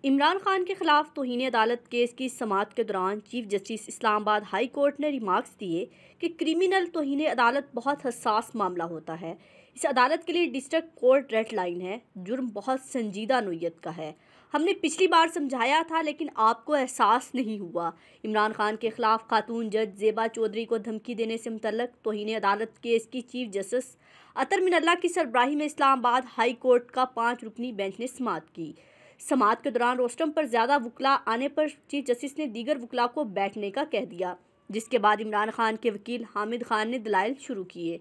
इमरान खान के खिलाफ तौहीन अदालत केस की समाअत के दौरान chief justice Islamabad high court ने रिमार्क्स दिए कि क्रिमिनल तौहीन अदालत बहुत हसास मामला होता है। इस अदालत के लिए डिस्ट्रिक्ट कोर्ट रेड लाइन है। जुर्म बहुत संजीदा नोयत का है। हमने पिछली बार समझाया था लेकिन आपको एहसास नहीं हुआ। इमरान खान के खिलाफ खातून जज ज़ेबा चौधरी को धमकी देने से मुतल्लक तौहीन अदालत केस की चीफ जस्टिस अतर मिनल्ला की सरबराही में इस्लामाबाद हाई कोर्ट का 5 रुकनी बेंच ने समाअत की। समाअत के दौरान रोस्टम पर ज़्यादा वकला आने पर चीफ जस्टिस ने दीगर वकला को बैठने का कह दिया, जिसके बाद इमरान खान के वकील हामिद खान ने दलाइल शुरू किए।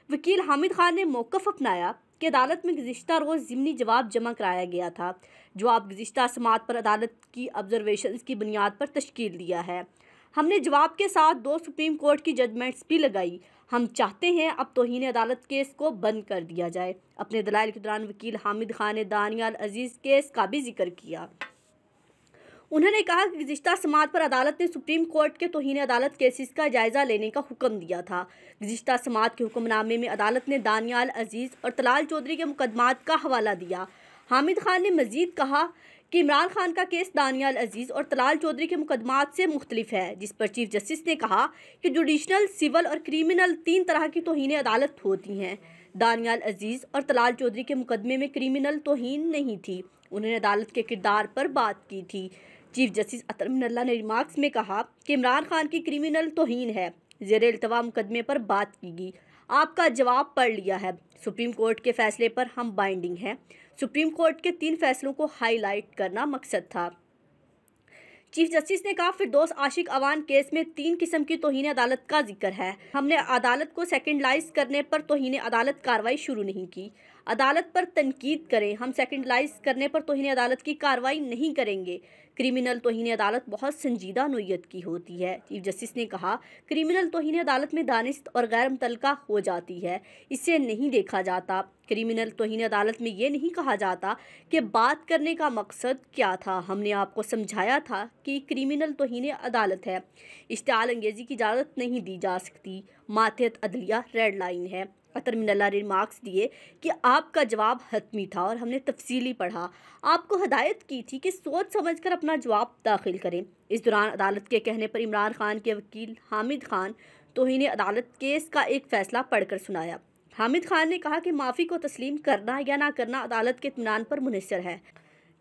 वकील हामिद खान ने मौक़िफ़ अपनाया कि अदालत में गुज़िश्ता रोज़ ज़िमनी जवाब जमा कराया गया था। जवाब गुज़िश्ता समाअत पर अदालत की ऑब्जर्वेशंस की बुनियाद पर तश्कील दिया है। हमने जवाब के साथ 2 सुप्रीम कोर्ट की जजमेंट्स भी लगाई। हम चाहते हैं अब तौहीन अदालत केस को बंद कर दिया जाए। अपने दलाइल के दौरान वकील हामिद खान ने दानियाल अजीज़ केस का भी जिक्र किया। उन्होंने कहा कि गुज़िश्ता समाअत पर अदालत ने सुप्रीम कोर्ट के तौहीन अदालत केसेस का जायज़ा लेने का हुक्म दिया था। गुज़िश्ता समाअत के हुक्मनामे में अदालत ने दानियाल अजीज़ और तलाल चौधरी के मुकदमात का हवाला दिया। हामिद खान ने मज़ीद कहा कि इमरान खान का केस दानियाल अजीज़ और तलाल चौधरी के मुकदमात से मुख्तलिफ है, जिस पर चीफ जस्टिस ने कहा कि जुडिशनल, सिविल और क्रिमिनल 3 तरह की तौहीन अदालत होती हैं। दानियाल अजीज़ और तलाल चौधरी के मुकदमे में क्रिमिनल तौहीन नहीं थी। उन्होंने अदालत के किरदार पर बात की थी। चीफ जस्टिस अतर मिनल्ला ने रिमार्क्स में कहा कि इमरान खान की क्रिमिनल तौहीन है। ज़ेरे इल्तवा मुकदमे पर बात की गई। आपका जवाब पढ़ लिया है। सुप्रीम कोर्ट के फैसले पर हम बाइंडिंग हैं। सुप्रीम कोर्ट के 3 फैसलों को हाईलाइट करना मकसद था। चीफ जस्टिस ने कहा फिरदौस आशिक अवान केस में 3 किस्म की तौहीन अदालत का जिक्र है। हमने अदालत को सेकेंडलाइज करने पर तौहीन अदालत कार्रवाई शुरू नहीं की। अदालत पर तनकीद करें, हम सेकेंडलाइज करने पर तौहीन अदालत की कार्रवाई नहीं करेंगे। क्रिमिनल तौहीन अदालत बहुत संजीदा नोयत की होती है। चीफ जस्टिस ने कहा क्रिमिनल तौहीन अदालत में दानिस्त और गैर मुतल्लका हो जाती है, इसे नहीं देखा जाता। क्रिमिनल तौहीन अदालत में ये नहीं कहा जाता कि बात करने का मकसद क्या था। हमने आपको समझाया था कि क्रिमिनल तौहीन अदालत है, इश्तिआल अंगेज़ी की इजाज़त नहीं दी जा सकती। मातहत अदलिया रेड लाइन है। अतर मिनल्ला ने रिमार्क्स दिए कि आपका जवाब हतमी था और हमने तफसीली पढ़ा। आपको हदायत की थी कि सोच समझकर अपना जवाब दाखिल करें। इस दौरान अदालत के कहने पर इमरान खान के वकील हामिद खान तौहीन अदालत केस का एक फ़ैसला पढ़कर सुनाया। हामिद खान ने कहा कि माफ़ी को तस्लीम करना या ना करना अदालत के इत्मीनान पर मुनहसर है।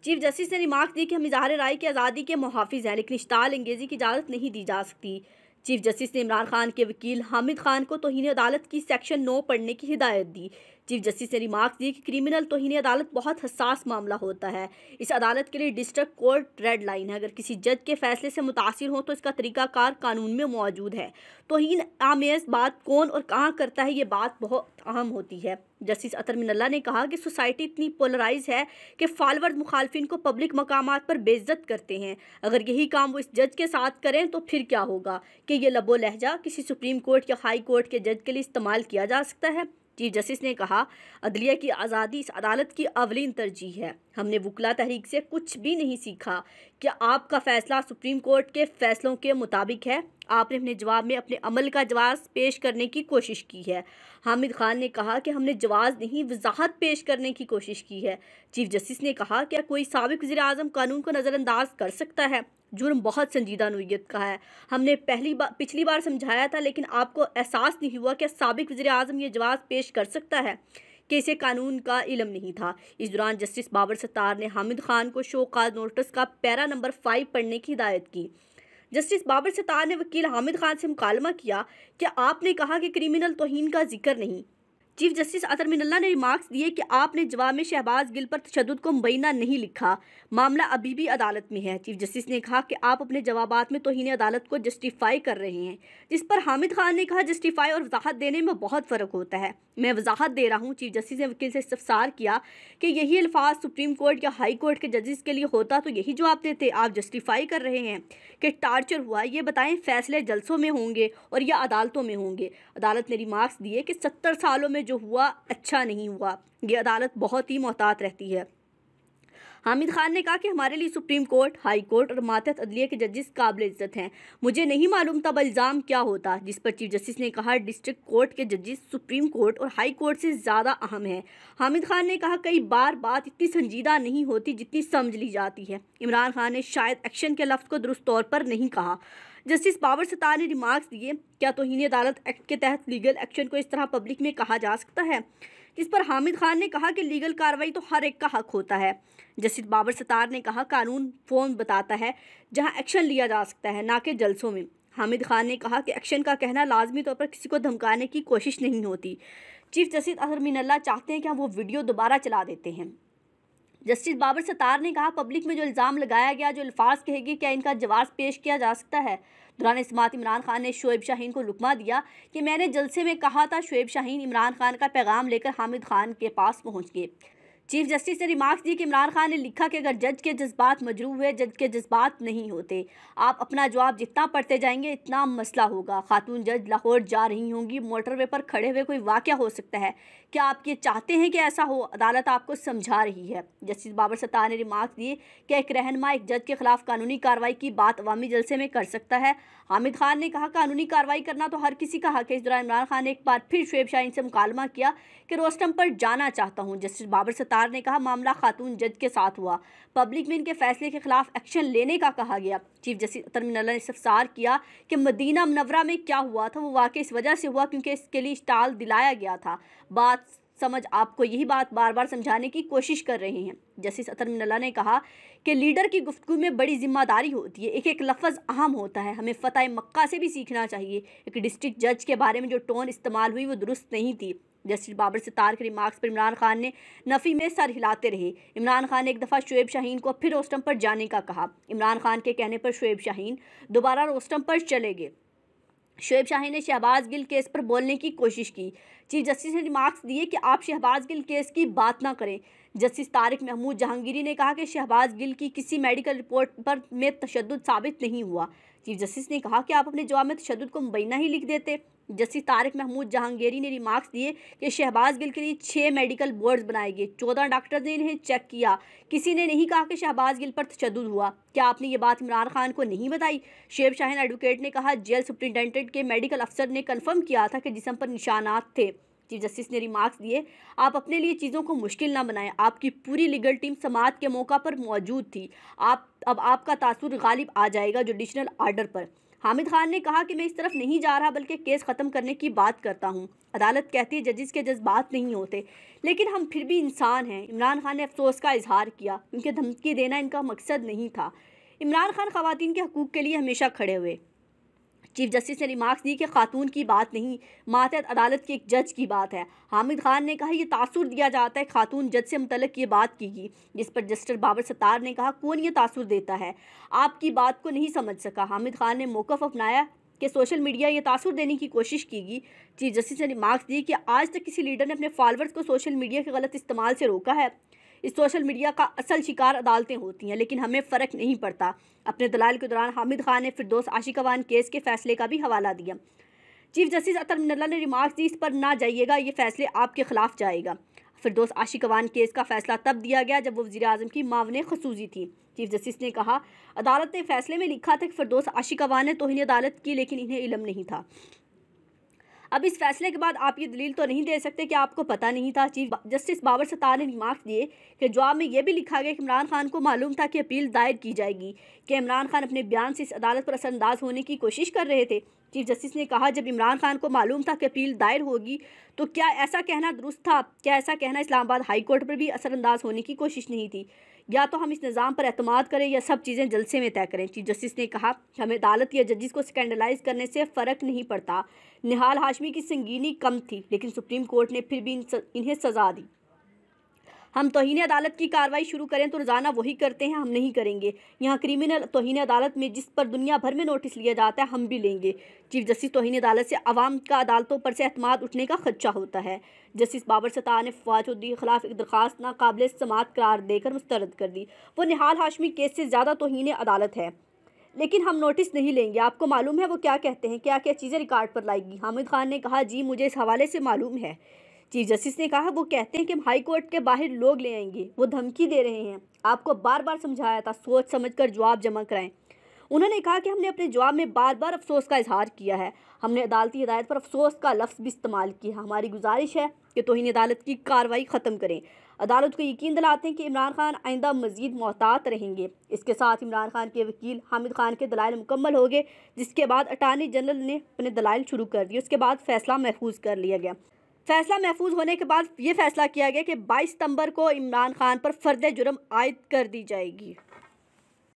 चीफ जस्टिस ने रिमार्क दी कि हम इज़हार राय की आज़ादी के मुहाफ़िज़ हैं, लेकिन इश्तिआल अंगेज़ी की इजाज़त नहीं दी जा सकती। चीफ जस्टिस ने इमरान खान के वकील हामिद खान को तौहीन अदालत की सेक्शन 9 पढ़ने की हिदायत दी। चीफ जस्टिस ने रिमार्क्स दी कि क्रिमिनल तौहीन अदालत बहुत हसास मामला होता है। इस अदालत के लिए डिस्ट्रिक्ट कोर्ट रेड लाइन है। अगर किसी जज के फैसले से मुतासिर हो तो इसका तरीक़ाकार कानून में मौजूद है। तौहीन आमेज़ बात कौन और कहाँ करता है, ये बात बहुत अहम होती है। जस्टिस अतर मिनल्ला ने कहा कि सोसाइटी इतनी पोलराइज है कि फॉलोअर्स मुखालफिन को पब्लिक मकामात पर बेइज्जत करते हैं। अगर यही काम वो इस जज के साथ करें तो फिर क्या होगा कि ये लबो लहजा किसी सुप्रीम कोर्ट या हाई कोर्ट के जज के लिए इस्तेमाल किया जा सकता है। चीफ जस्टिस ने कहा अदलिया की आज़ादी इस अदालत की अवलीन तरजीह है। हमने वकला तहरीक से कुछ भी नहीं सीखा। क्या आपका फ़ैसला सुप्रीम कोर्ट के फ़ैसलों के मुताबिक है? आपने अपने जवाब में अपने अमल का जवाब पेश करने की कोशिश की है। हामिद खान ने कहा कि हमने जवाब नहीं, वजाहत पेश करने की कोशिश की है। चीफ जस्टिस ने कहा क्या कोई साबिक वज़ीर आज़म कानून को नज़रअंदाज कर सकता है? जुर्म बहुत संजीदा नोयत का है। हमने पिछली बार समझाया था, लेकिन आपको एहसास नहीं हुआ कि साबिक वज़ीर आज़म ये जवाब पेश कर सकता है कि इसे कानून का इल्म नहीं था। इस दौरान जस्टिस बाबर सत्तार ने हामिद खान को शो काज नोटिस का पैरा नंबर 5 पढ़ने की हिदायत की। जस्टिस बाबर सत्तार ने वकील हामिद खान से मुकालमा किया कि आपने कहा कि क्रिमिनल तौहीन का जिक्र नहीं। चीफ जस्टिस अतर मिनल्ला ने रिमार्क्स दिए कि आपने जवाब में शहबाज गिल पर तशद्दुद को मुबैना नहीं लिखा। मामला अभी भी अदालत में है। चीफ जस्टिस ने कहा कि आप अपने जवाबात में तौहीन अदालत को जस्टिफाई कर रहे हैं, जिस पर हामिद खान ने कहा जस्टिफाई और वजाहत देने में बहुत फ़र्क होता है। मैं वजाहत दे रहा हूँ। चीफ जस्टिस ने वकील से इस्तफसार किया कि यही अल्फाज सुप्रीम कोर्ट या हाई कोर्ट के जजेस के लिए होता तो यही जवाब देते। आप जस्टिफाई कर रहे हैं कि टार्चर हुआ। ये बताएं फ़ैसले जल्सों में होंगे और या अदालतों में होंगे। अदालत ने रिमार्क्स दिए कि 70 सालों में जो हुआ अच्छा नहीं हुआ। ये अदालत बहुत ही मोहतात रहती है। हामिद खान ने कहा कि हमारे लिए सुप्रीम कोर्ट, हाई कोर्ट और मातहत अदलिया के जजेस काबिल इज्जत हैं। मुझे नहीं मालूम तब इल्ज़ाम क्या होता, जिस पर चीफ जस्टिस ने कहा डिस्ट्रिक्ट कोर्ट के जजेस सुप्रीम कोर्ट और हाई कोर्ट से ज़्यादा अहम हैं। हामिद खान ने कहा कई बार बात इतनी संजीदा नहीं होती जितनी समझ ली जाती है। इमरान खान ने शायद एक्शन के लफ्ज़ को दुरुस्त तौर पर नहीं कहा। जस्टिस बाबर सत्तार ने रिमार्क्स दिए, क्या तौहीन अदालत एक्ट के तहत लीगल एक्शन को इस तरह पब्लिक में कहा जा सकता है? जिस पर हामिद खान ने कहा कि लीगल कार्रवाई तो हर एक का हक होता है। जस्टिस बाबर सत्तार ने कहा कानून फोन बताता है जहां एक्शन लिया जा सकता है, ना कि जलसों में। हामिद खान ने कहा कि एक्शन का कहना लाजमी तौर पर किसी को धमकाने की कोशिश नहीं होती। चीफ जस्टिस अजहर मिनल्ला चाहते हैं कि हम वो वीडियो दोबारा चला देते हैं। जस्टिस बाबर सत्तार ने कहा पब्लिक में जो इल्ज़ाम लगाया गया, जो अल्फाज कहेगी, क्या इनका जवाब पेश किया जा सकता है? दौरान समाअत इमरान खान ने शोएब शाहीन को लुकमा दिया कि मैंने जलसे में कहा था। शोएब शाहीन इमरान खान का पैगाम लेकर हामिद खान के पास पहुंच गए। चीफ जस्टिस ने रिमार्क्स दी कि इमरान खान ने लिखा कि अगर जज के जज्बात मजरूह हुए, जज के जज्बात नहीं होते। आप अपना जवाब जितना पढ़ते जाएंगे इतना मसला होगा। खातून जज लाहौर जा रही होंगी, मोटरवे पर खड़े हुए कोई वाक़या हो सकता है। क्या आप ये चाहते हैं कि ऐसा हो? अदालत आपको समझा रही है। जस्टिस बाबर सत्तार ने रिमार्क्स दिए कि एक रहनुमा एक जज के खिलाफ कानूनी कार्रवाई की बात अवामी जलसे में कर सकता है। हामिद खान ने कहा कानूनी कार्रवाई करना तो हर किसी का हक है। इस दौरान इमरान खान ने एक बार फिर शोएब शाहीन से मुकालमा किया कि रोस्टम पर जाना चाहता हूँ। जस्टिस बाबर सत्तार ने कहा मामला खातून जज के साथ हुआ, पब्लिक में इनके फैसले के खिलाफ एक्शन लेने का कहा गया। चीफ जस्टिस अतर मिनल्ला ने इस्तफसार किया कि मदीना मुनव्वरा में क्या हुआ था वो वाकई इस वजह से हुआ क्योंकि इसके लिए स्टाल दिलाया गया था। बात समझ आपको यही बात बार बार समझाने की कोशिश कर रहे हैं। जस्टिस अतर मिनल्ला ने कहा कि लीडर की गुफ्तगू में बड़ी जिम्मेदारी होती है, एक एक लफ्ज़ अहम होता है। हमें फ़तह मक्का से भी सीखना चाहिए। एक डिस्ट्रिक्ट जज के बारे में जो टोन इस्तेमाल हुई वो दुरुस्त नहीं थी। जस्टिस बाबर सत्तार के रिमार्क्स पर इमरान खान ने नफ़ी में सर हिलाते रहे। इमरान खान ने एक दफ़ा शोएब शाहीन को फिर रोस्टम पर जाने का कहा। इमरान खान के कहने पर शोएब शाहीन दोबारा रोस्टम पर चले गए। शोएब शाहीन ने शहबाज गिल केस पर बोलने की कोशिश की। चीफ जस्टिस ने रिमार्क्स दिए कि आप शहबाज गिल केस की बात ना करें। जस्टिस तारिक महमूद जहांगीरी ने कहा कि शहबाज गिल की किसी मेडिकल रिपोर्ट पर में तशद्दुद साबित नहीं हुआ। चीफ जस्टिस ने कहा कि आप अपने जवाब में तशद्दुद को मुबैना ही लिख देते। जस्टिस तारिक महमूद जहांगीरी ने रिमार्क्स दिए कि शहबाज गिल के लिए 6 मेडिकल बोर्ड्स बनाए गए, 14 डॉक्टर ने इन्हें चेक किया। किसी ने नहीं कहा कि शहबाज गिल पर तशद्दुद हुआ। क्या आपने ये बात इमरान खान को नहीं बताई? शोएब शाहीन एडवोकेट ने कहा जेल सुप्रिंटेंडेंट के मेडिकल अफसर ने कन्फर्म किया था कि जिस्म पर निशानात थे। चीफ जस्टिस ने रिमार्क्स दिए आप अपने लिए चीज़ों को मुश्किल ना बनाएं। आपकी पूरी लीगल टीम समाअत के मौका पर मौजूद थी। अब आपका तासुर गालिब आ जाएगा जुडिशनल आर्डर पर। हामिद खान ने कहा कि मैं इस तरफ नहीं जा रहा बल्कि केस ख़त्म करने की बात करता हूं। अदालत कहती है जजिस के जज्बात नहीं होते, लेकिन हम फिर भी इंसान हैं। इमरान खान ने अफसोस का इजहार किया क्योंकि धमकी देना इनका मकसद नहीं था। इमरान खान ख़वातीन के हकूक़ के लिए हमेशा खड़े हुए। चीफ जस्टिस ने रिमार्क्स दी कि खातून की बात नहीं, मातहत अदालत की एक जज की बात है। हामिद खान ने कहा यह तासुर दिया जाता है खातून जज से मुतल्लिक ये बात की गई, जिस पर जस्टिस बाबर सत्तार ने कहा कौन ये तासुर देता है, आपकी बात को नहीं समझ सका। हामिद खान ने मौक़िफ़ अपनाया कि सोशल मीडिया ये तासुर देने की कोशिश की गई। चीफ जस्टिस ने रिमार्क्स दी कि आज तक किसी लीडर ने अपने फॉलोअर्स को सोशल मीडिया के गलत इस्तेमाल से रोका है। इस सोशल मीडिया का असल शिकार अदालतें होती हैं, लेकिन हमें फ़र्क नहीं पड़ता। अपने दलाल के दौरान हामिद खान ने फिरदौस आशिकवान केस के फैसले का भी हवाला दिया। चीफ जस्टिस अतर मिनल्ला ने रिमार्क्स दी इस पर ना जाइएगा, ये फैसले आपके खिलाफ जाएगा। फिरदौस आशिकवान केस का फैसला तब दिया गया जब वो वज़ीर आज़म की मावने खसूसी थी। चीफ जस्टिस ने कहा अदालत ने फैसले में लिखा था कि फिरदौस आशिकवान ने तौहीन अदालत की, लेकिन इन्हें इल्म नहीं था। अब इस फैसले के बाद आप ये दलील तो नहीं दे सकते कि आपको पता नहीं था। चीफ जस्टिस बाबर सत्तार ने रिमार्क्स दिए कि जवाब में यह भी लिखा गया कि इमरान खान को मालूम था कि अपील दायर की जाएगी, कि इमरान खान अपने बयान से इस अदालत पर असरअंदाज होने की कोशिश कर रहे थे। चीफ जस्टिस ने कहा जब इमरान खान को मालूम था कि अपील दायर होगी तो क्या ऐसा कहना दुरुस्त था? क्या ऐसा कहना इस्लामाबाद हाई कोर्ट पर भी असरअंदाज होने की कोशिश नहीं थी? या तो हम इस निज़ाम पर एतमाद करें या सब चीज़ें जलसे में तय करें। चीफ जस्टिस ने कहा हमें अदालत या जजिस को स्कैंडलाइज करने से फ़र्क नहीं पड़ता। निहाल हाशमी की संगीनी कम थी, लेकिन सुप्रीम कोर्ट ने फिर भी इन्हें सज़ा दी। हम तौहीन अदालत की कार्रवाई शुरू करें तो रोज़ाना वही करते हैं, हम नहीं करेंगे। यहाँ क्रिमिनल तौहीन अदालत में जिस पर दुनिया भर में नोटिस लिया जाता है हम भी लेंगे। चीफ जस्टिस तौहीन अदालत से अवाम का अदालतों पर से एतमाद उठने का खदशा होता है। जस्टिस बाबर सत्तार ने फवाद चौधरी के खिलाफ एक दरख्वास्त नाकाबिल समाअत करार देकर मुस्तरद कर दी। वो निहाल हाशमी केस से ज़्यादा तौहीन अदालत है, लेकिन हम नोटिस नहीं लेंगे। आपको मालूम है वो क्या कहते हैं, क्या क्या चीज़ें रिकॉर्ड पर लाएगी? हामिद खान ने कहा जी मुझे इस हवाले से मालूम है। चीफ जस्टिस ने कहा, वो कहते हैं कि हम हाई कोर्ट के बाहर लोग ले आएंगे, वो धमकी दे रहे हैं। आपको बार बार समझाया था, सोच समझकर जवाब जमा कराएं। उन्होंने कहा कि हमने अपने जवाब में बार बार अफसोस का इजहार किया है, हमने अदालती हिदायत पर अफसोस का लफ्ज़ भी इस्तेमाल किया। हमारी गुजारिश है कि तौहीन अदालत की कार्रवाई ख़त्म करें। अदालत को यकीन दिलाते हैं कि इमरान खान आइंदा मज़ीद मोहतात रहेंगे। इसके साथ इमरान खान के वकील हामिद खान के दलाइल मुकम्मल हो गए, जिसके बाद अटार्नी जनरल ने अपने दलाइल शुरू कर दिए। उसके बाद फ़ैसला महफूज कर लिया गया। फैसला महफूज होने के बाद ये फैसला किया गया कि 22 सितंबर को इमरान खान पर फ़र्द जुर्म आयद कर दी जाएगी।